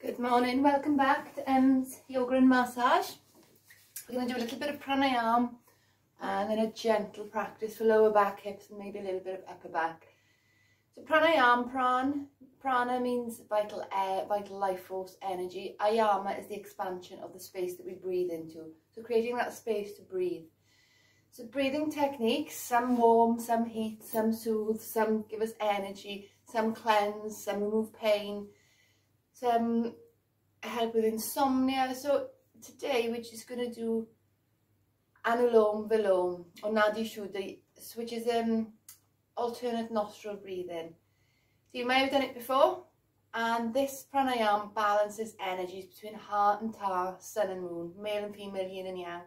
Good morning, welcome back to Em's Yoga and Massage. We're going to do a little bit of pranayam and then a gentle practice for lower back, hips and maybe a little bit of upper back. So pranayam, prana means vital air, vital life force, energy. Ayama is the expansion of the space that we breathe into. So creating that space to breathe. So breathing techniques, some warm, some heat, some soothe, some give us energy, some cleanse, some remove pain, some help with insomnia. So today we're just going to do Anulom Vilom or Nadi Shuddhi, which is alternate nostril breathing. So you may have done it before, and this pranayam balances energies between heart and tar, sun and moon, male and female, yin and yang.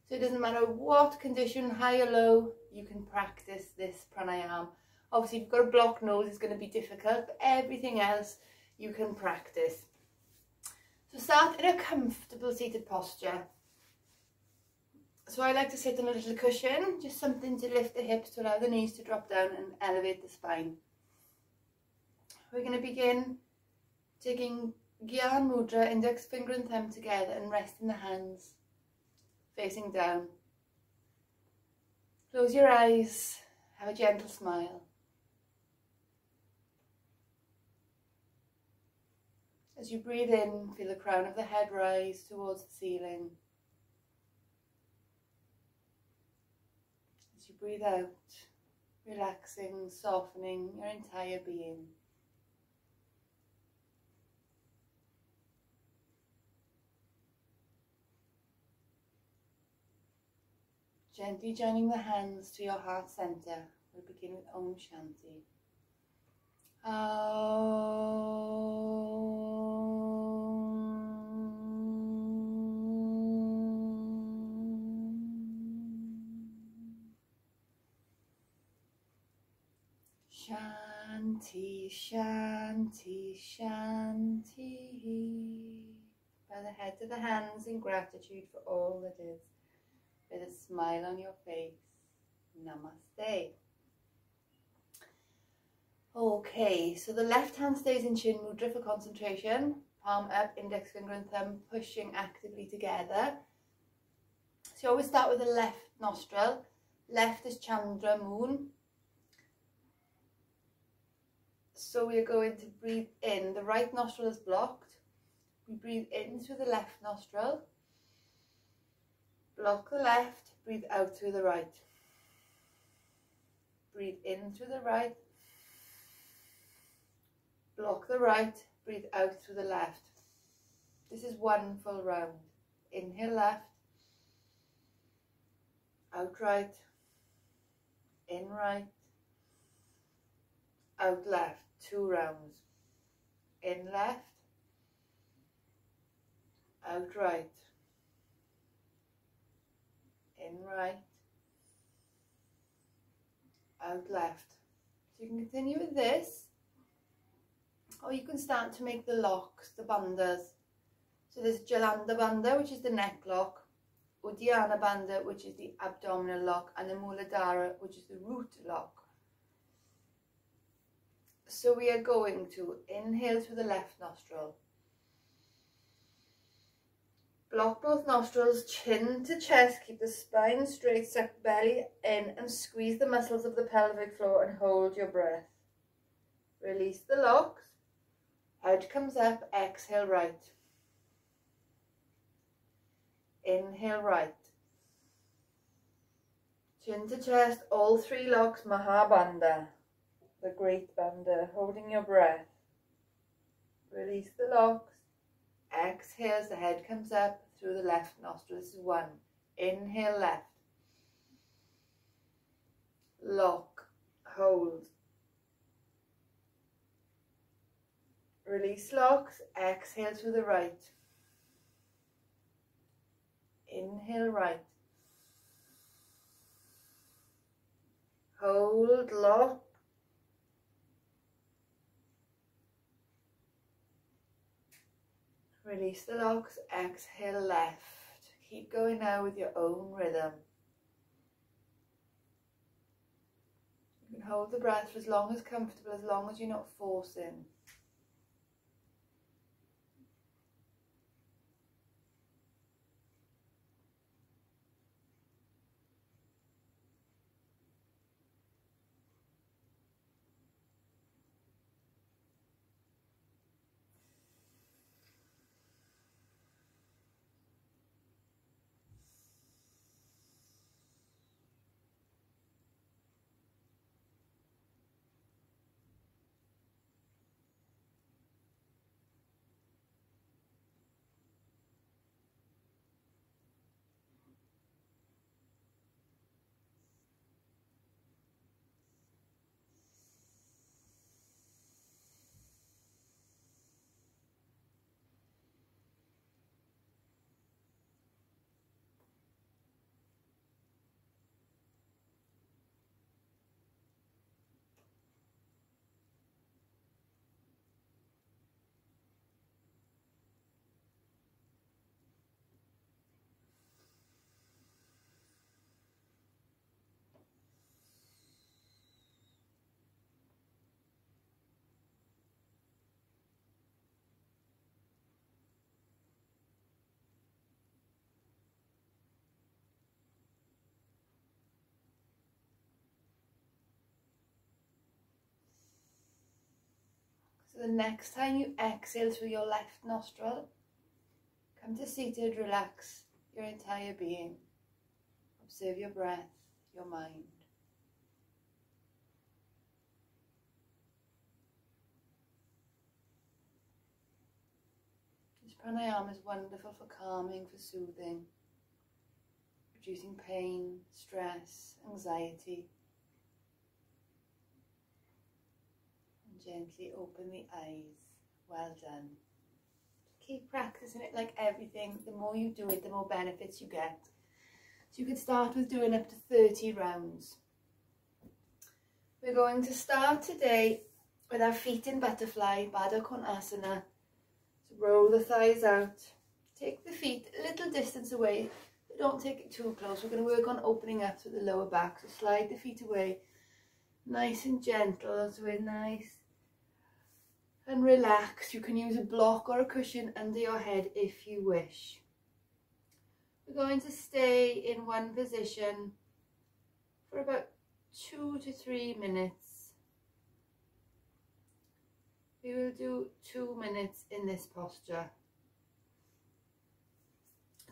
So it doesn't matter what condition, high or low, you can practice this pranayam. Obviously if you've got a blocked nose it's going to be difficult, but everything else you can practice. So start in a comfortable seated posture. So I like to sit on a little cushion, just something to lift the hips to allow the knees to drop down and elevate the spine. We're going to begin taking Gyan Mudra, index finger and thumb together, and resting the hands facing down. Close your eyes, have a gentle smile. As you breathe in, feel the crown of the head rise towards the ceiling. As you breathe out, relaxing, softening your entire being. Gently joining the hands to your heart center. We'll begin with Om Shanti. Shanti, Shanti, Shanti. Bow the head to the hands in gratitude for all that is, with a smile on your face. Namaste. Okay, so the left hand stays in Chin Mudra for concentration. Palm up, index finger and thumb pushing actively together. So you always start with the left nostril. Left is Chandra, moon. So we are going to breathe in. The right nostril is blocked. We breathe in through the left nostril. Block the left, breathe out through the right. Breathe in through the right. Block the right, breathe out through the left. This is one full round. Inhale left, out right, in right, out left. 2 rounds. In left, out right, in right, out left. So you can continue with this, or you can start to make the locks, the bandhas. So there's Jalanda Bandha, which is the neck lock, Uddiyana Bandha, which is the abdominal lock, and the Muladhara, which is the root lock. So we are going to inhale through the left nostril. Block both nostrils, chin to chest, keep the spine straight, suck belly in and squeeze the muscles of the pelvic floor and hold your breath. Release the locks, head comes up, exhale right. Inhale right. Chin to chest, all 3 locks, Mahabandha, the great bandha, holding your breath. Release the locks. Exhale as the head comes up through the left nostril. This is 1. Inhale left. Lock. Hold. Release locks. Exhale through the right. Inhale right. Hold. Lock. Release the locks, exhale left. Keep going now with your own rhythm. You can hold the breath for as long as comfortable, as long as you're not forcing. So the next time you exhale through your left nostril, come to seated, relax your entire being. Observe your breath, your mind. This pranayama is wonderful for calming, for soothing, reducing pain, stress, anxiety. And gently open the eyes. Well done. Keep practicing it like everything. The more you do it, the more benefits you get. So you could start with doing up to 30 rounds. We're going to start today with our feet in butterfly, Baddha Konasana. So roll the thighs out. Take the feet a little distance away, but don't take it too close. We're going to work on opening up to the lower back. So slide the feet away, nice and gentle, so we're nice and relaxed. You can use a block or a cushion under your head if you wish. We're going to stay in one position for about 2 to 3 minutes. We will do 2 minutes in this posture.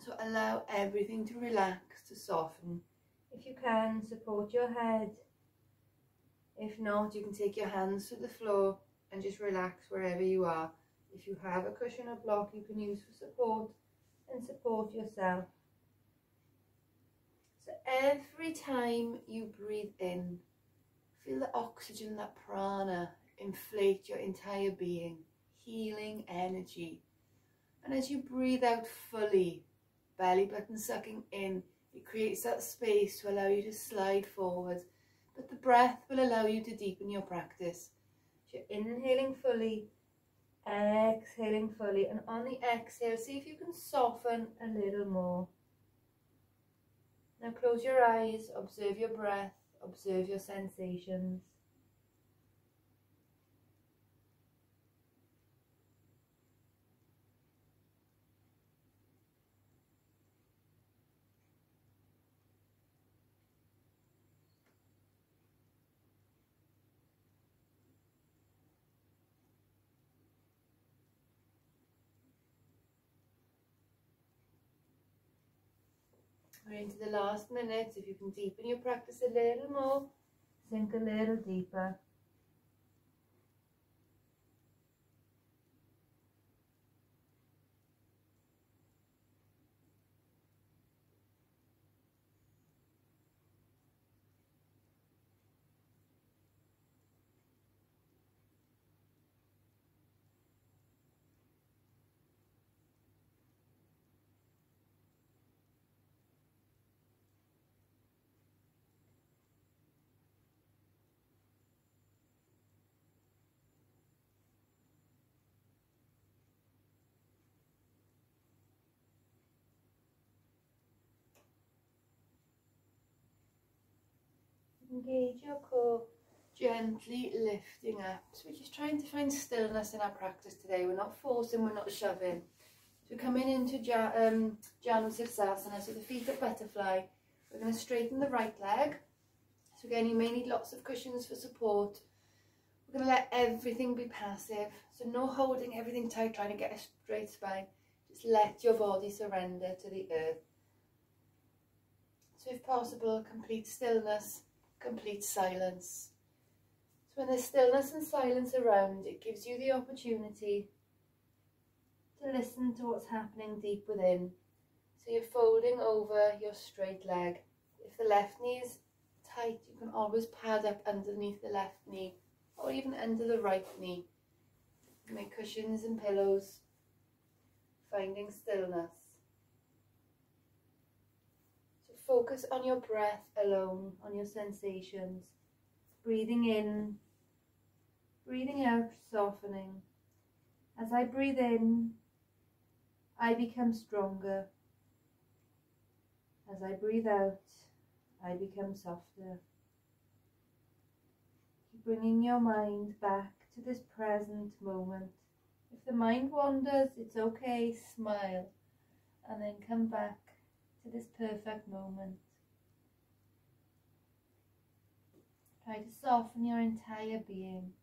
So allow everything to relax, to soften. If you can, support your head. If not, you can take your hands to the floor and just relax wherever you are. If you have a cushion or block you can use for support, and support yourself. So every time you breathe in, feel the oxygen, that prana, inflate your entire being, healing energy. And as you breathe out fully, belly button sucking in, it creates that space to allow you to slide forward. But the breath will allow you to deepen your practice. So you're inhaling fully, exhaling fully, and on the exhale, see if you can soften a little more. Now close your eyes, observe your breath, observe your sensations. We're into the last minute. If you can deepen your practice a little more, sink a little deeper. Engage your core, gently lifting up. So we're just trying to find stillness in our practice today. We're not forcing, we're not shoving. So we're coming into Janu Sirsasana, so the feet at butterfly. We're going to straighten the right leg. So again, you may need lots of cushions for support. We're going to let everything be passive. So no holding everything tight, trying to get a straight spine. Just let your body surrender to the earth. So if possible, complete stillness, complete silence. So when there's stillness and silence around, it gives you the opportunity to listen to what's happening deep within. So you're folding over your straight leg. If the left knee is tight, you can always pad up underneath the left knee or even under the right knee. Make cushions and pillows, finding stillness. So focus on your breath alone, on your sensations. Breathing in, breathing out, softening. As I breathe in, I become stronger. As I breathe out, I become softer. Keep bringing your mind back to this present moment. If the mind wanders, it's okay, smile, and then come back to this perfect moment. Try to soften your entire being.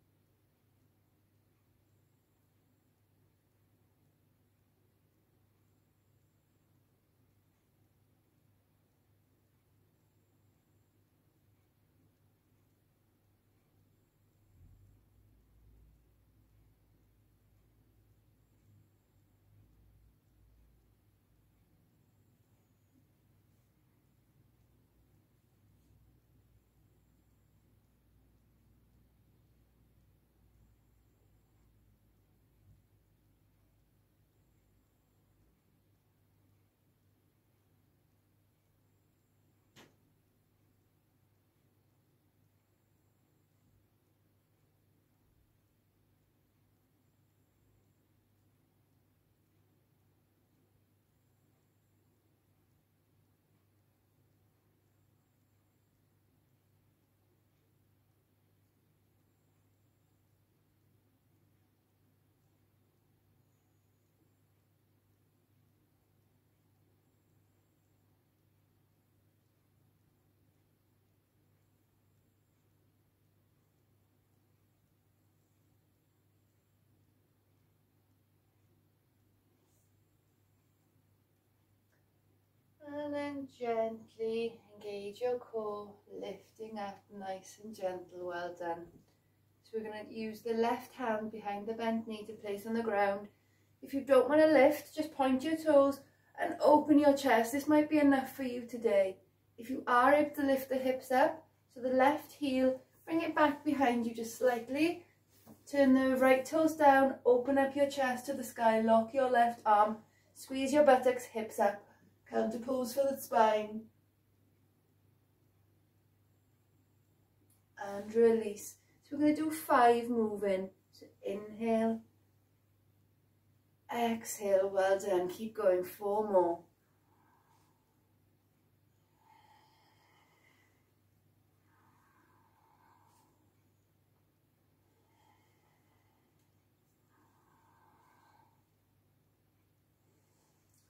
And then gently engage your core, lifting up nice and gentle. Well done. So we're going to use the left hand behind the bent knee to place on the ground. If you don't want to lift, just point your toes and open your chest. This might be enough for you today. If you are able to lift the hips up, so the left heel, bring it back behind you just slightly. Turn the right toes down, open up your chest to the sky, lock your left arm, squeeze your buttocks, hips up. Counter pose for the spine. And release. So we're going to do 5 moving. So inhale. Exhale. Well done. Keep going. 4 more.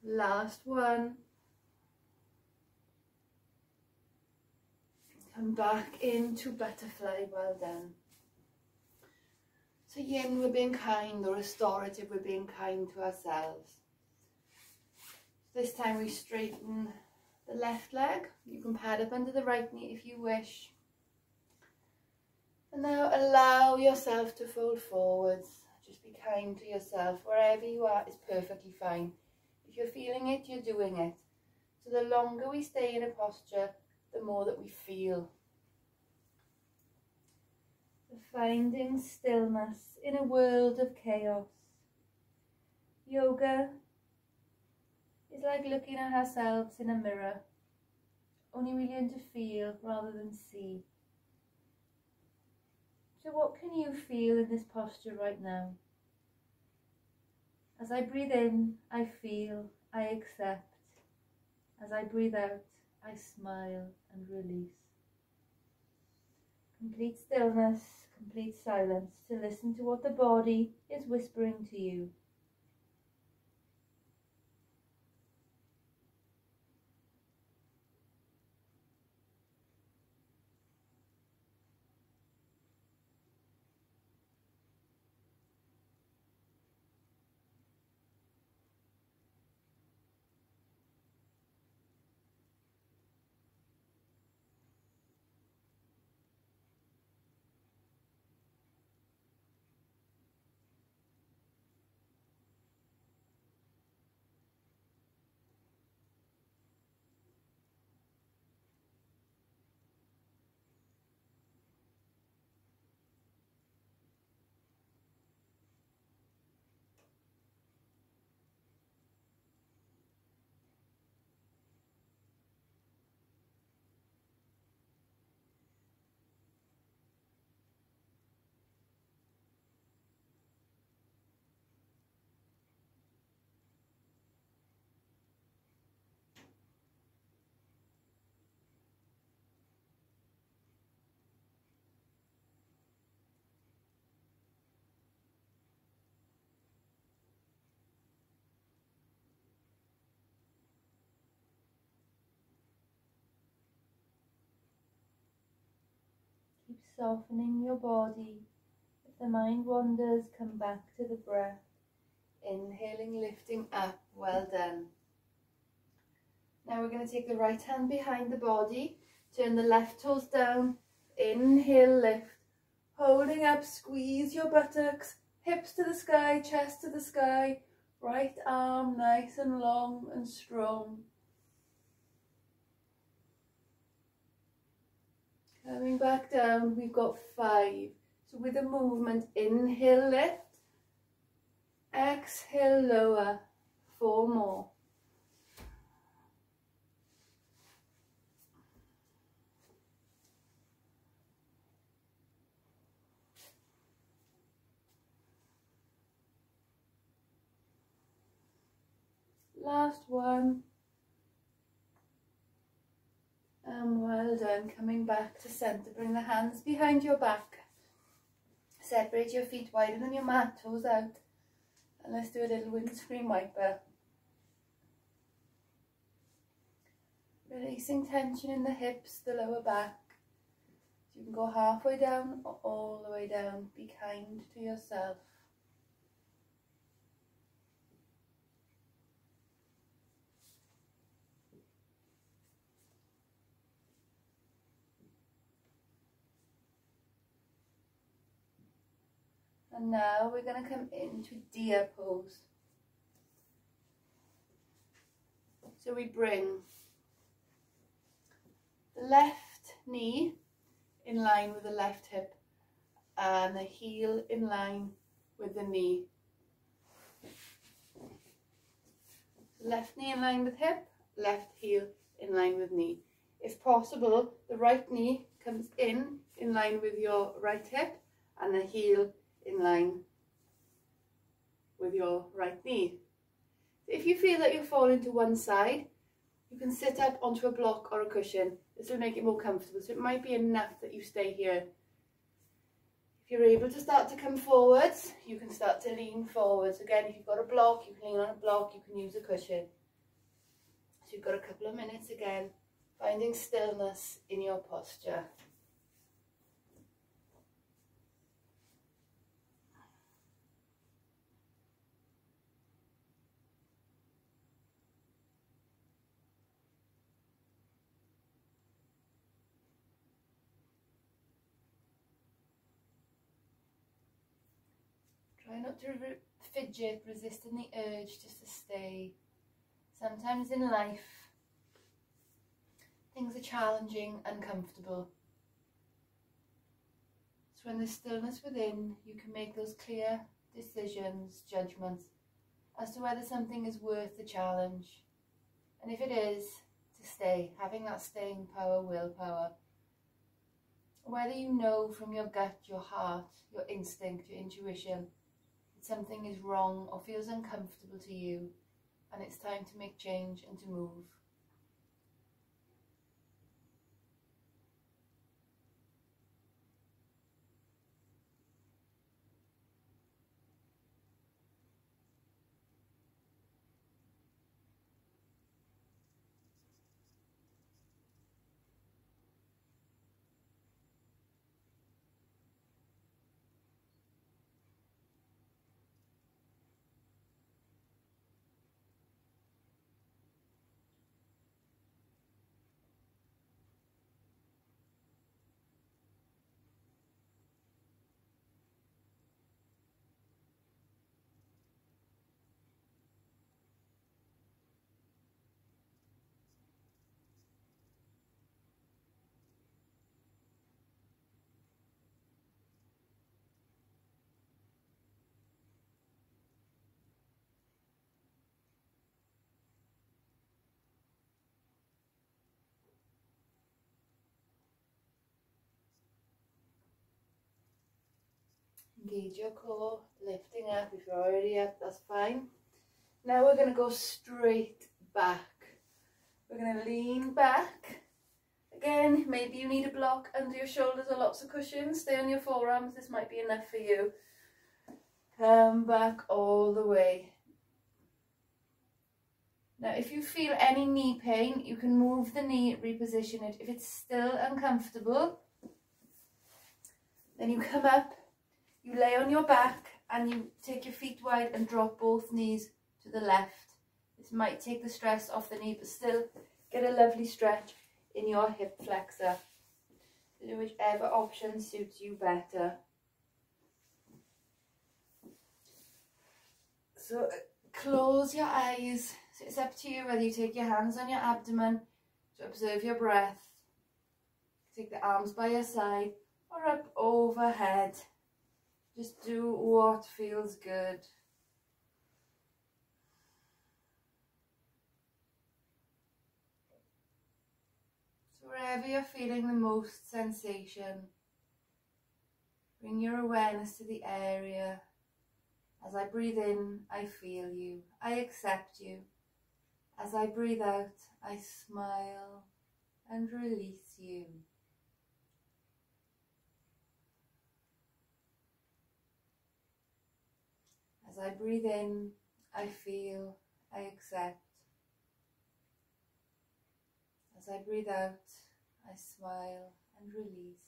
Last one. Come back into butterfly. Well done. So yin, we're being kind, or restorative, we're being kind to ourselves. This time we straighten the left leg. You can pad up under the right knee if you wish. And now allow yourself to fold forwards. Just be kind to yourself. Wherever you are is perfectly fine. If you're feeling it, you're doing it. So the longer we stay in a posture, the more that we feel. Finding stillness in a world of chaos. Yoga is like looking at ourselves in a mirror. Only we learn to feel rather than see. So what can you feel in this posture right now? As I breathe in, I feel, I accept. As I breathe out, I smile and release. Complete stillness, complete silence to listen to what the body is whispering to you. Keep softening your body. If the mind wanders, come back to the breath. Inhaling, lifting up. Well done. Now we're going to take the right hand behind the body. Turn the left toes down. Inhale, lift. Holding up, squeeze your buttocks. Hips to the sky, chest to the sky. Right arm nice and long and strong. Coming back down, we've got 5. So with a movement, inhale, lift. Exhale, lower. 4 more. Last one. And well done. Coming back to center. Bring the hands behind your back. Separate your feet wider than your mat, toes out. And let's do a little windscreen wiper. Releasing tension in the hips, the lower back. So you can go halfway down or all the way down. Be kind to yourself. And now we're going to come into deer pose. So we bring the left knee in line with the left hip and the heel in line with the knee. Left knee in line with hip, left heel in line with knee. If possible, the right knee comes in line with your right hip and the heel in line with your right knee. If you feel that you're falling to one side, you can sit up onto a block or a cushion. This will make it more comfortable. So it might be enough that you stay here. If you're able to start to come forwards, you can start to lean forwards. Again, if you've got a block, you can lean on a block, you can use a cushion. So you've got a couple of minutes again, finding stillness in your posture. Try not to fidget, resisting the urge just to stay. Sometimes in life, things are challenging and uncomfortable. So when there's stillness within, you can make those clear decisions, judgments, as to whether something is worth the challenge. And if it is, to stay, having that staying power, willpower. Whether you know from your gut, your heart, your instinct, your intuition, something is wrong or feels uncomfortable to you, and it's time to make change and to move. Engage your core, lifting up. If you're already up, that's fine. Now we're going to go straight back. We're going to lean back. Again, maybe you need a block under your shoulders or lots of cushions. Stay on your forearms, this might be enough for you. Come back all the way. Now if you feel any knee pain, you can move the knee, reposition it. If it's still uncomfortable, then you come up, you lay on your back and you take your feet wide and drop both knees to the left. This might take the stress off the knee, but still get a lovely stretch in your hip flexor. Do whichever option suits you better. So close your eyes. So it's up to you whether you take your hands on your abdomen to observe your breath. Take the arms by your side or up overhead. Just do what feels good. So wherever you're feeling the most sensation, bring your awareness to the area. As I breathe in, I feel you. I accept you. As I breathe out, I smile and release you. As I breathe in, I feel, I accept. As I breathe out, I smile and release.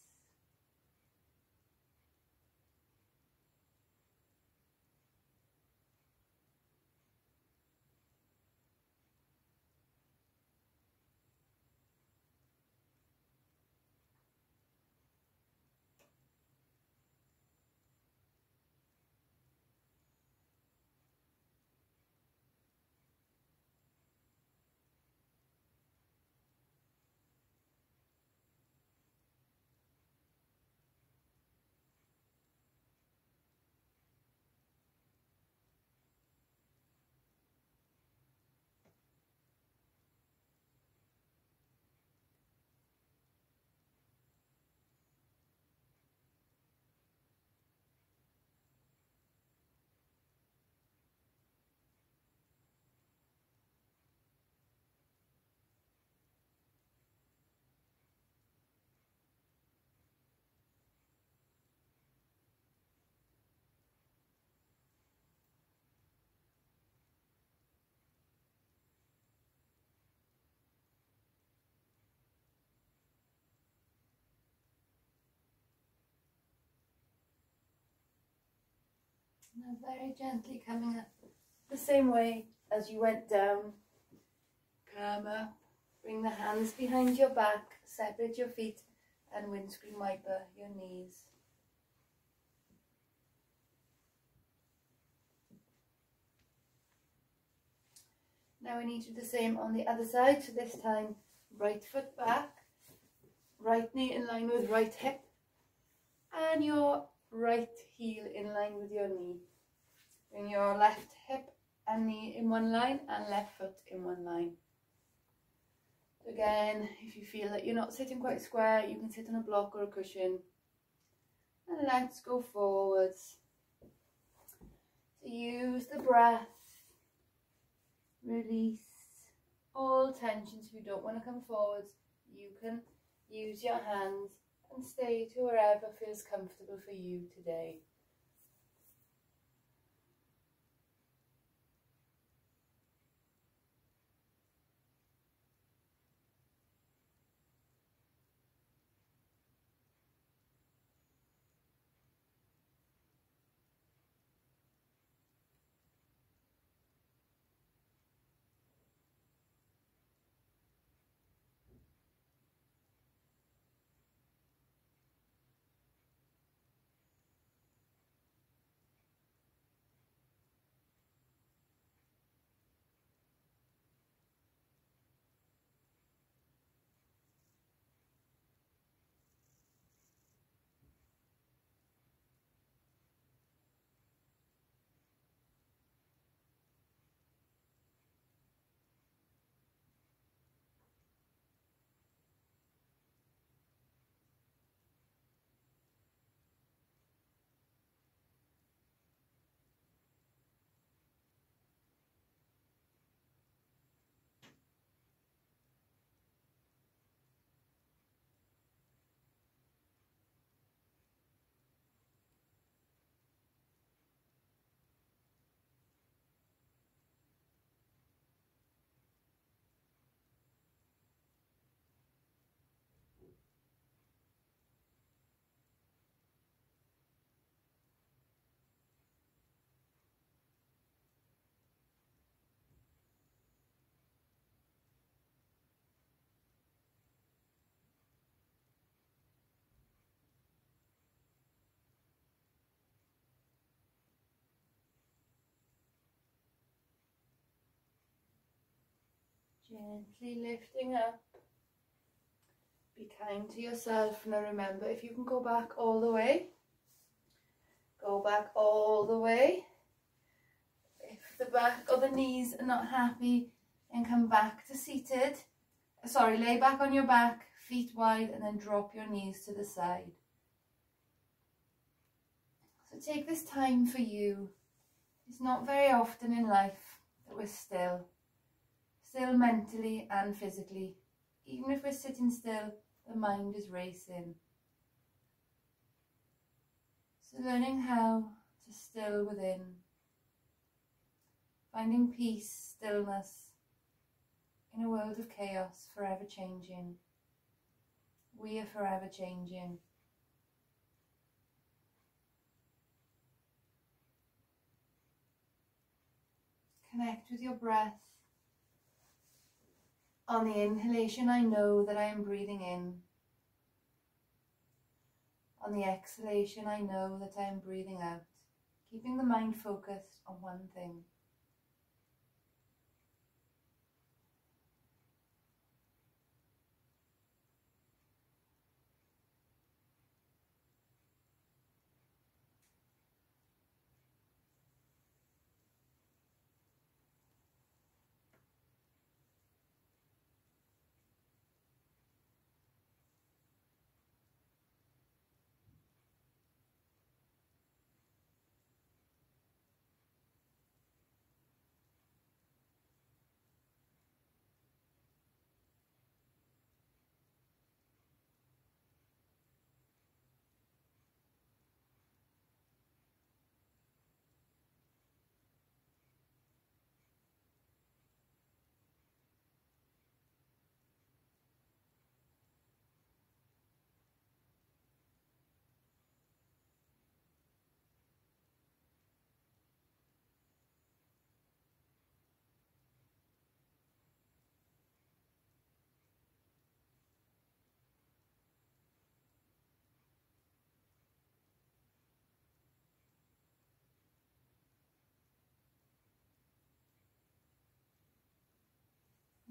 Now very gently coming up the same way as you went down. Come up, bring the hands behind your back, separate your feet and windscreen wiper your knees. Now we need to do the same on the other side, so this time right foot back, right knee in line with right hip, and your right heel in line with your knee. Bring your left hip and knee in one line and left foot in one line. So again, if you feel that you're not sitting quite square, you can sit on a block or a cushion. And let's go forwards. So use the breath. Release all tensions. If you don't want to come forwards, you can use your hands and stay to wherever feels comfortable for you today. Gently lifting up. Be kind to yourself. Now remember, if you can go back all the way, go back all the way. If the back or the knees are not happy, then come back to seated. Sorry, lay back on your back, feet wide, and then drop your knees to the side. So take this time for you. It's not very often in life that we're still mentally and physically. Even if we're sitting still, the mind is racing. So learning how to still within, finding peace, stillness in a world of chaos, forever changing. We are forever changing. Connect with your breath. On the inhalation, I know that I am breathing in. On the exhalation, I know that I am breathing out, keeping the mind focused on one thing.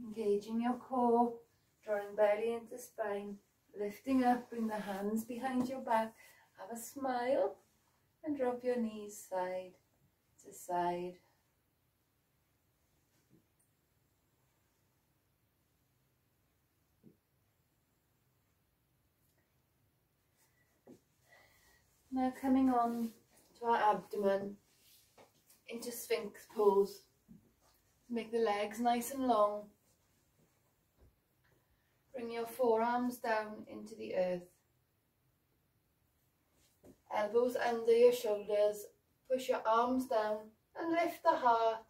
Engaging your core, drawing belly into spine, lifting up, bring the hands behind your back, have a smile and drop your knees side to side. Now coming on to our abdomen into Sphinx pose. Make the legs nice and long. Bring your forearms down into the earth. Elbows under your shoulders. Push your arms down and lift the heart.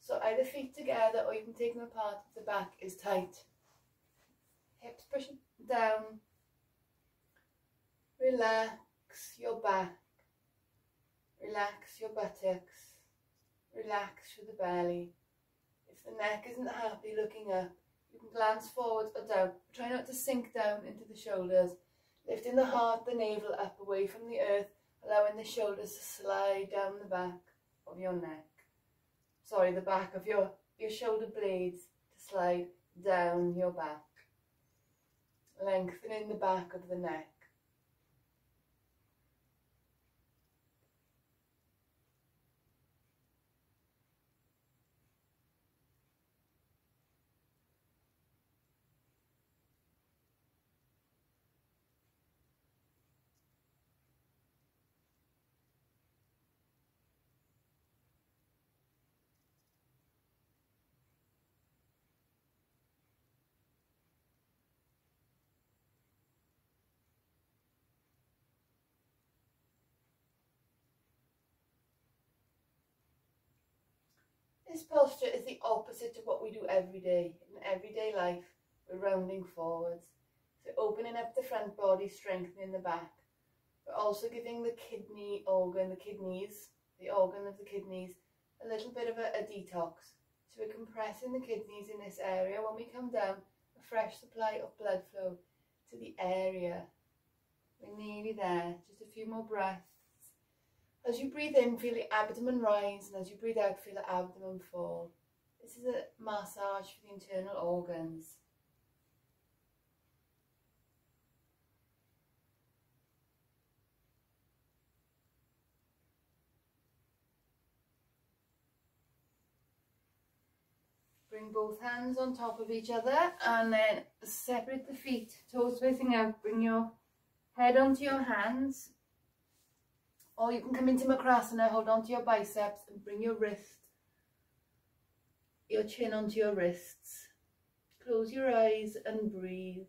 So either feet together or you can take them apart if the back is tight. Hips pushing down. Relax your back. Relax your buttocks. Relax through the belly. If the neck isn't happy looking up, you can glance forward or down. Try not to sink down into the shoulders. Lifting the heart, the navel up away from the earth, allowing the shoulders to slide down the back of your neck. Sorry, the back of your shoulder blades to slide down your back. Lengthening the back of the neck. This posture is the opposite to what we do every day. In everyday life, we're rounding forwards. So opening up the front body, strengthening the back. But also giving the kidney organ, the organ of the kidneys, a little bit of a detox. So we're compressing the kidneys in this area. When we come down, a fresh supply of blood flow to the area. We're nearly there, just a few more breaths. As you breathe in, feel the abdomen rise, and as you breathe out, feel the abdomen fall. This is a massage for the internal organs. Bring both hands on top of each other and then separate the feet, toes facing out. Bring your head onto your hands. Or you can come into Makrasana, hold on to your biceps and bring your chin onto your wrists. Close your eyes and breathe.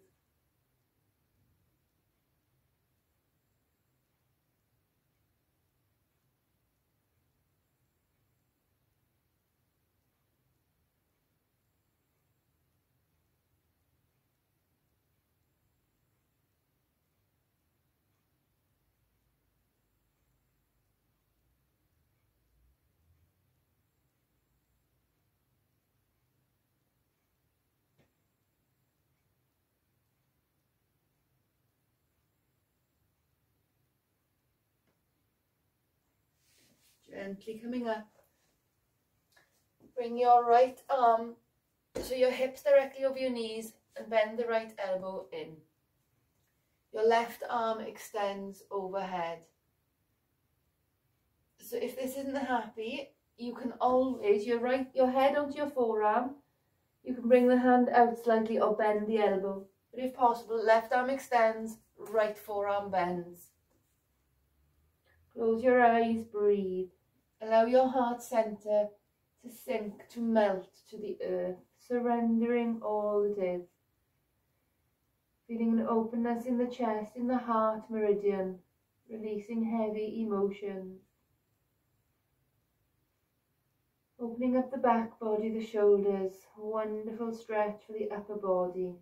Gently coming up. Bring your right arm so your hips directly over your knees and bend the right elbow in. Your left arm extends overhead. So if this isn't happy, you can always, your head onto your forearm. You can bring the hand out slightly or bend the elbow. But if possible, left arm extends, right forearm bends. Close your eyes, breathe. Allow your heart center to sink, to melt to the earth, surrendering all it is. Feeling an openness in the chest, in the heart meridian, releasing heavy emotions. Opening up the back body, the shoulders, a wonderful stretch for the upper body.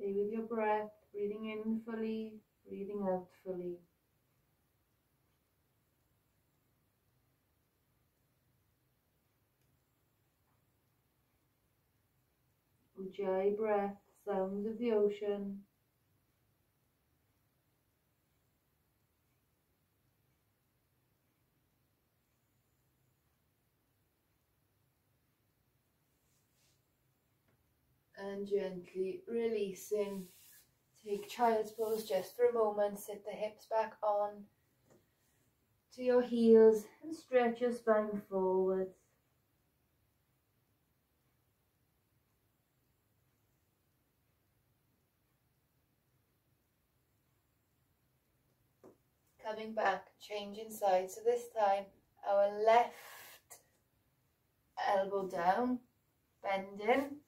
Stay with your breath, breathing in fully, breathing out fully. Ujjayi breath, sounds of the ocean. And gently releasing. Take child's pose just for a moment. Sit the hips back on to your heels and stretch your spine forwards. Coming back, changing sides. So this time our left elbow down, bending,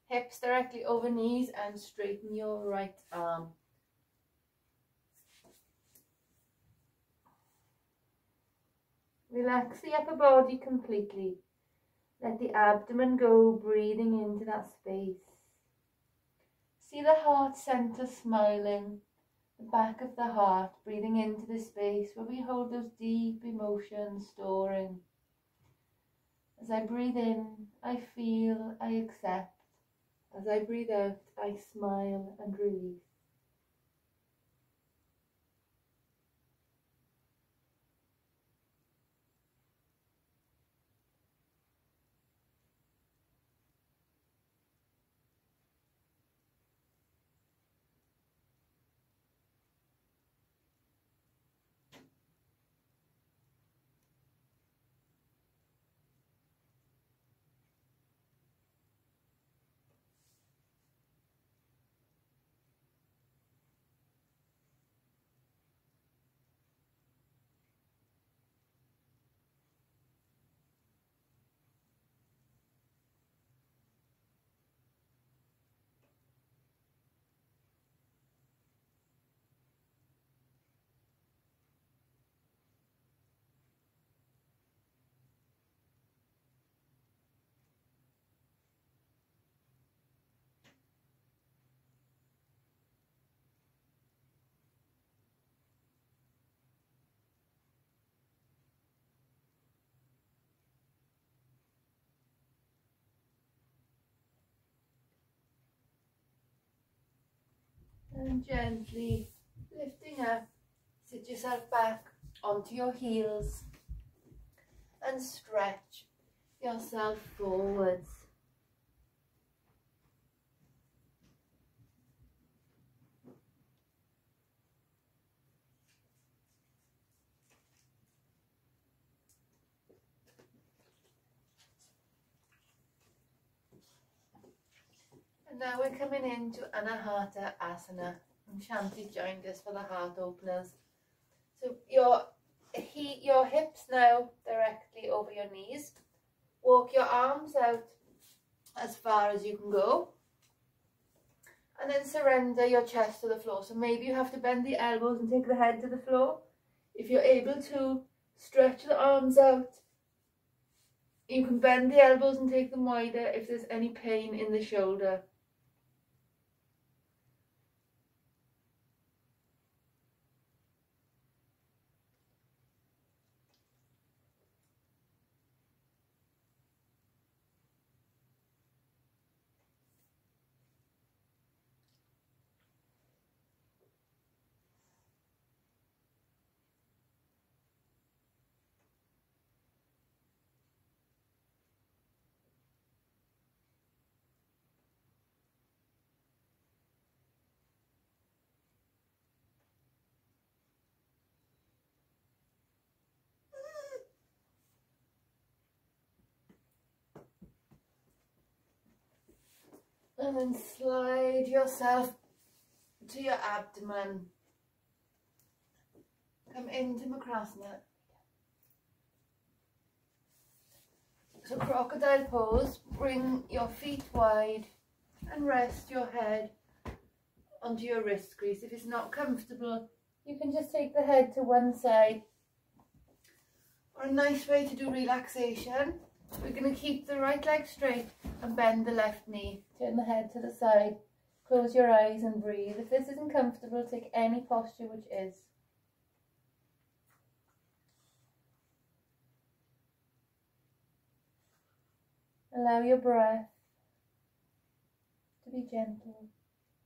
hips directly over knees, and straighten your right arm. Relax the upper body completely. Let the abdomen go, breathing into that space. See the heart center smiling, the back of the heart, breathing into the space where we hold those deep emotions storing. As I breathe in, I feel, I accept. As I breathe out, I smile and release. And gently lifting up, sit yourself back onto your heels and stretch yourself forwards. And now we're coming into Anahata Asana. And Shanti joined us for the heart openers. So your hips now directly over your knees. Walk your arms out as far as you can go. And then surrender your chest to the floor. So maybe you have to bend the elbows and take the head to the floor. If you're able to stretch the arms out, you can bend the elbows and take them wider if there's any pain in the shoulder. And then slide yourself to your abdomen. Come into Makrasana. So Crocodile Pose, bring your feet wide and rest your head onto your wrist crease. If it's not comfortable, you can just take the head to one side. Or a nice way to do relaxation, we're going to keep the right leg straight and bend the left knee. Turn the head to the side. Close your eyes and breathe. If this isn't comfortable, take any posture which is. Allow your breath to be gentle,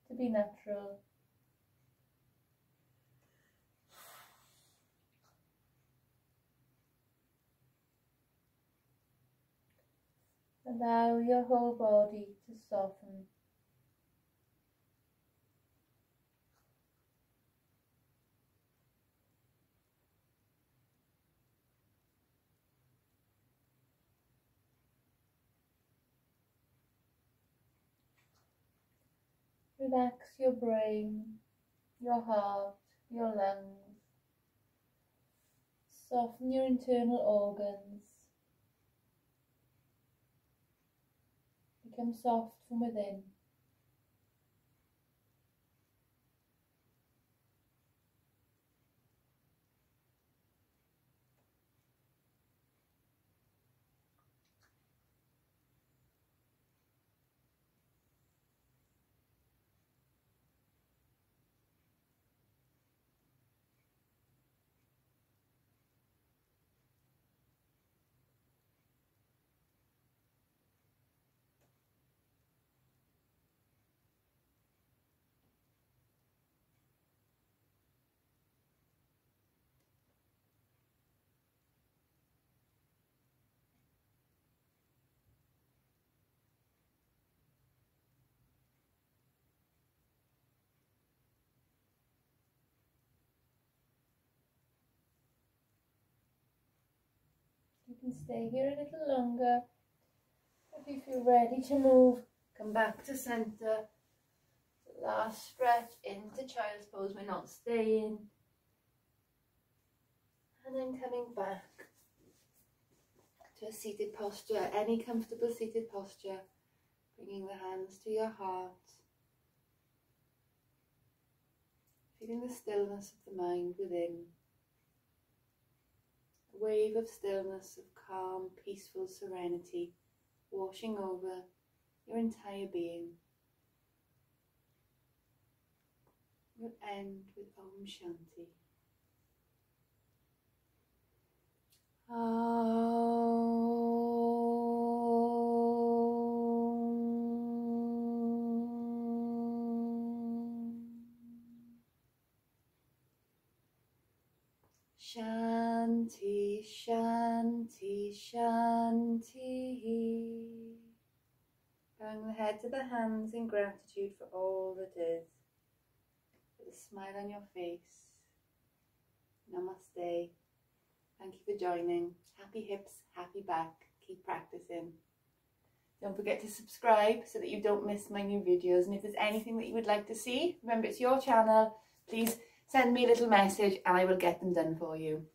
to be natural. Allow your whole body to soften. Relax your brain, your heart, your lungs. Soften your internal organs. Become soft from within. You can stay here a little longer. If you feel ready to move, come back to center. Last stretch into child's pose. We're not staying. And then coming back to a seated posture, any comfortable seated posture. Bringing the hands to your heart. Feeling the stillness of the mind within. A wave of stillness, of calm, peaceful serenity, washing over your entire being. We'll end with Om Shanti. Shanti, Shanti, Shanti. Bowing the head to the hands in gratitude for all that is. With a smile on your face. Namaste. Thank you for joining. Happy hips, happy back. Keep practicing. Don't forget to subscribe so that you don't miss my new videos. And if there's anything that you would like to see, remember it's your channel. Please send me a little message and I will get them done for you.